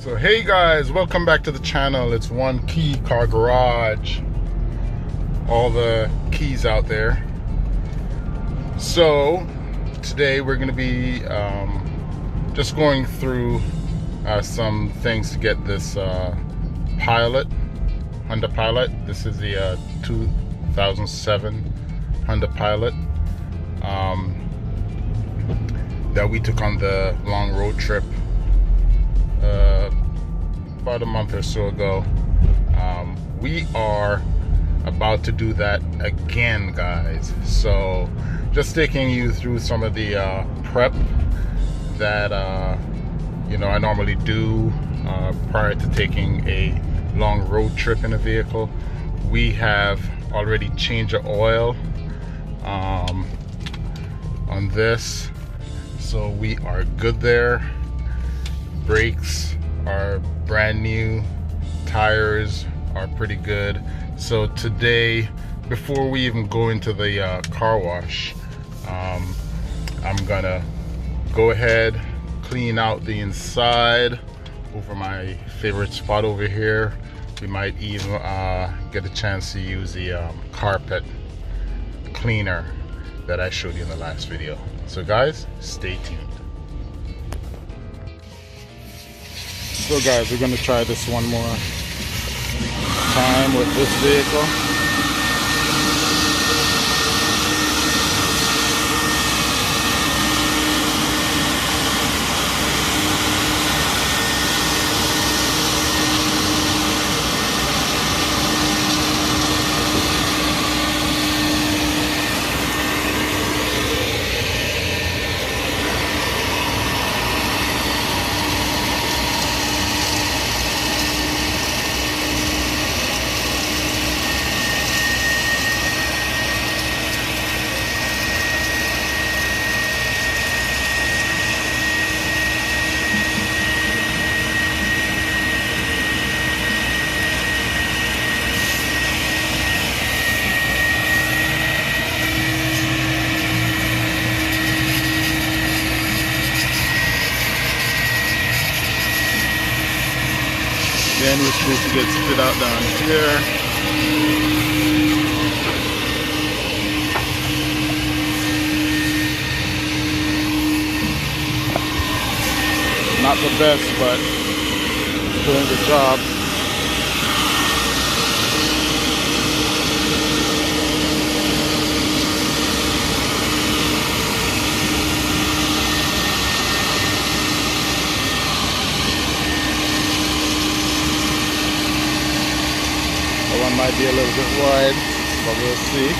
So hey guys, welcome back to the channel. It's One Key Car Garage. All the keys out there. So today we're going to be just going through some things to get this Pilot, Honda Pilot. This is the 2007 Honda Pilot that we took on the long road trip about a month or so ago. We are about to do that again, guys. So just taking you through some of the prep that you know, I normally do prior to taking a long road trip in a vehicle. We have already changed the oil on this, so we are good there. Brakes are brand new, tires are pretty good. So today, before we even go into the car wash, I'm gonna go ahead, clean out the inside over my favorite spot over here. We might even get a chance to use the carpet cleaner that I showed you in the last video. So guys, stay tuned. So guys, we're gonna try this one more time with this vehicle. Then we're supposed to get spit out down here. Not the best, but doing the job. One might be a little bit wide, but we'll see.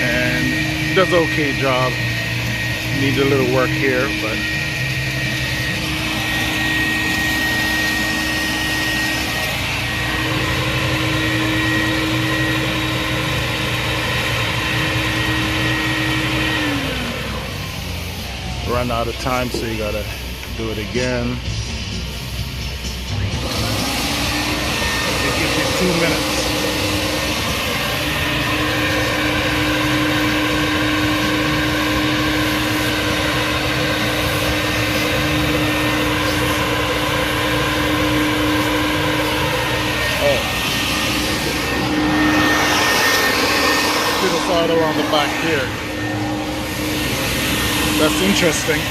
And does an okay job. Needs a little work here, but run out of time, so you gotta do it again. It gives you 2 minutes. Oh, little side around the back here. That's interesting.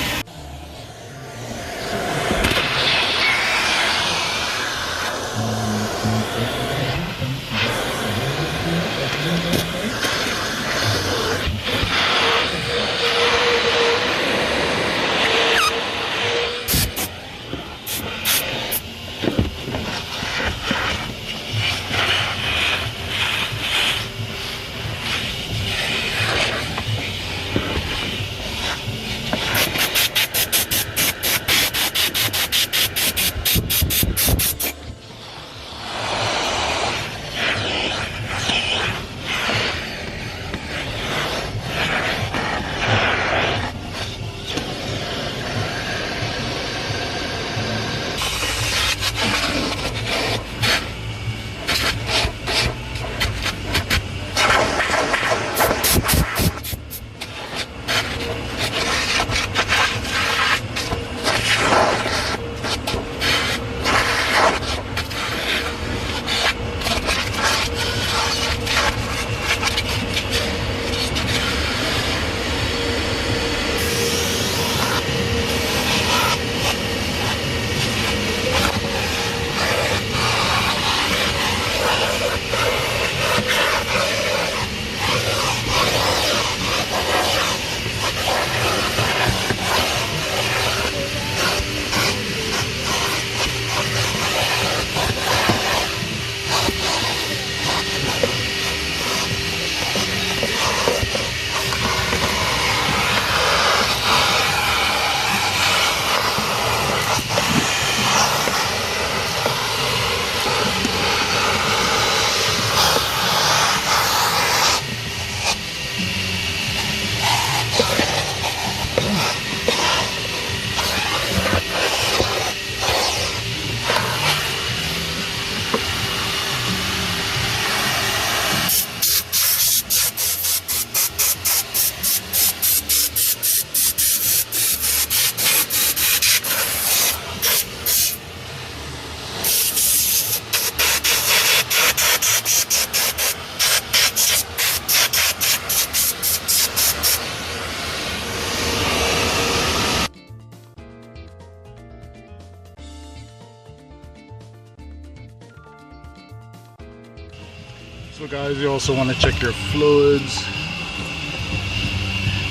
So guys, you also want to check your fluids,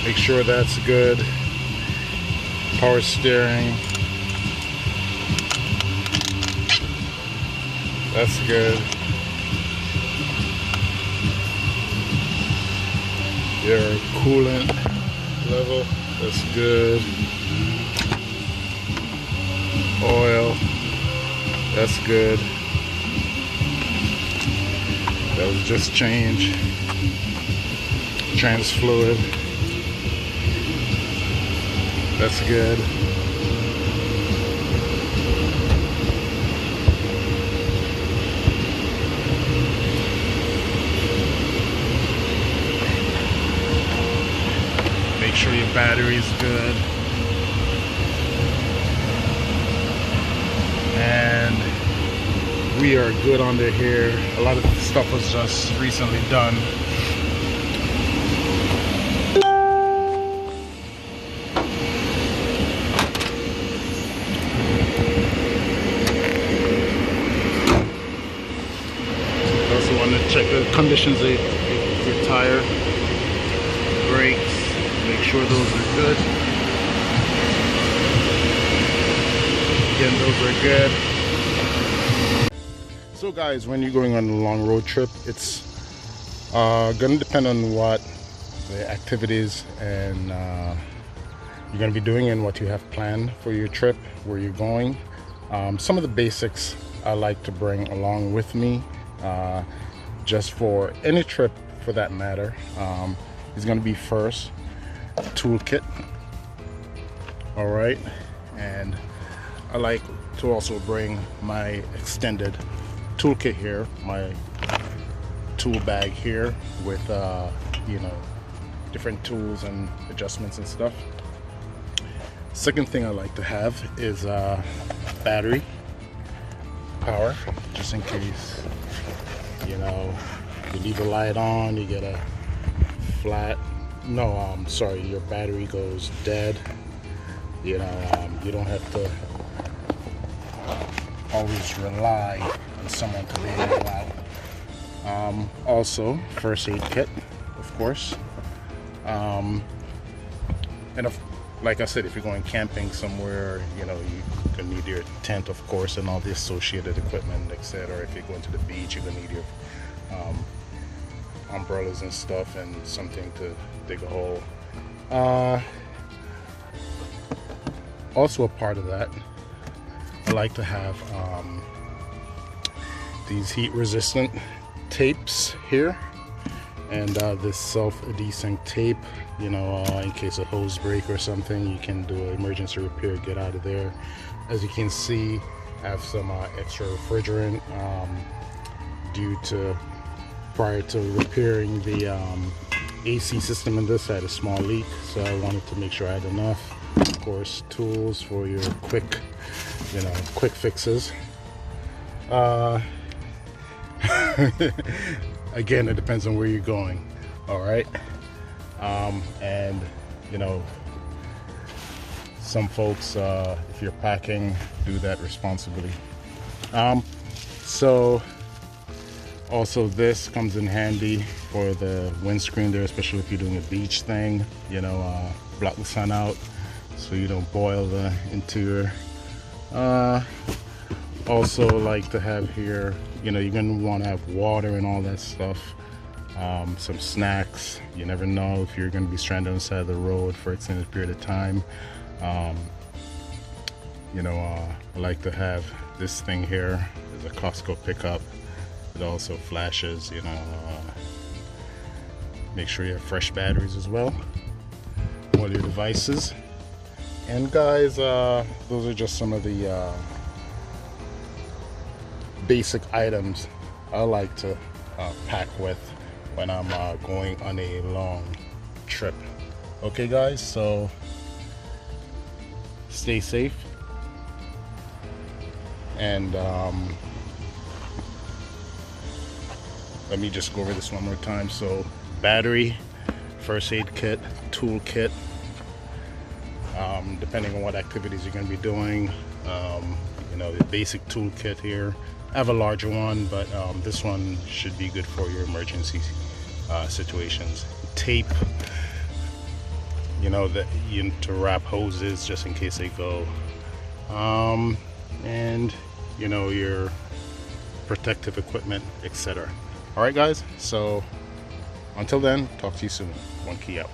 make sure that's good. Power steering, that's good. Your coolant level, that's good. Oil, that's good. That was just changed. Trans fluid, that's good. Make sure your battery's good. And we are good under here. A lot of the stuff was just recently done. Also want to check the conditions of your tire, brakes, make sure those are good. Again, those are good. So guys, when you're going on a long road trip, it's gonna depend on what the activities and you're gonna be doing and what you have planned for your trip, where you're going. Some of the basics I like to bring along with me, just for any trip for that matter, is gonna be first a toolkit. All right, and I like to also bring my extended toolkit here, my tool bag here with you know, different tools and adjustments and stuff. Second thing I like to have is battery power, just in case, you know, you leave the light on, you get a flat, sorry, your battery goes dead, you know, you don't have to always rely on someone to bail you out. Also, first aid kit, of course. And like I said, if you're going camping somewhere, you know, you're gonna need your tent, of course, and all the associated equipment, etc. If you're going to the beach, you're gonna need your umbrellas and stuff, and something to dig a hole. Also, a part of that, I like to have these heat resistant tapes here, and this self-adhesing tape, you know, in case a hose break or something, you can do an emergency repair, get out of there. As you can see, I have some extra refrigerant due to prior to repairing the AC system in this, I had a small leak, so I wanted to make sure I had enough. Of course, tools for your quick, you know, quick fixes. Again, it depends on where you're going. All right, and you know, some folks, if you're packing, do that responsibly. So also this comes in handy for the windscreen there, especially if you're doing a beach thing, you know, block the sun out so you don't boil the interior. Also like to have here, you know, you're gonna want to have water and all that stuff, some snacks. You never know if you're gonna be stranded on the side of the road for an extended period of time. You know, I like to have this thing here. There's a Costco pickup. It also flashes, you know, make sure you have fresh batteries as well, all your devices. And guys, those are just some of the basic items I like to pack with when I'm going on a long trip. Okay guys, so stay safe, and let me just go over this one more time. So battery, first aid kit, tool kit, depending on what activities you're going to be doing, you know, the basic toolkit here. I have a larger one, but this one should be good for your emergency situations. Tape, you know, that you to wrap hoses just in case they go, and you know, your protective equipment, etc. All right, guys. So until then, talk to you soon. One Key out.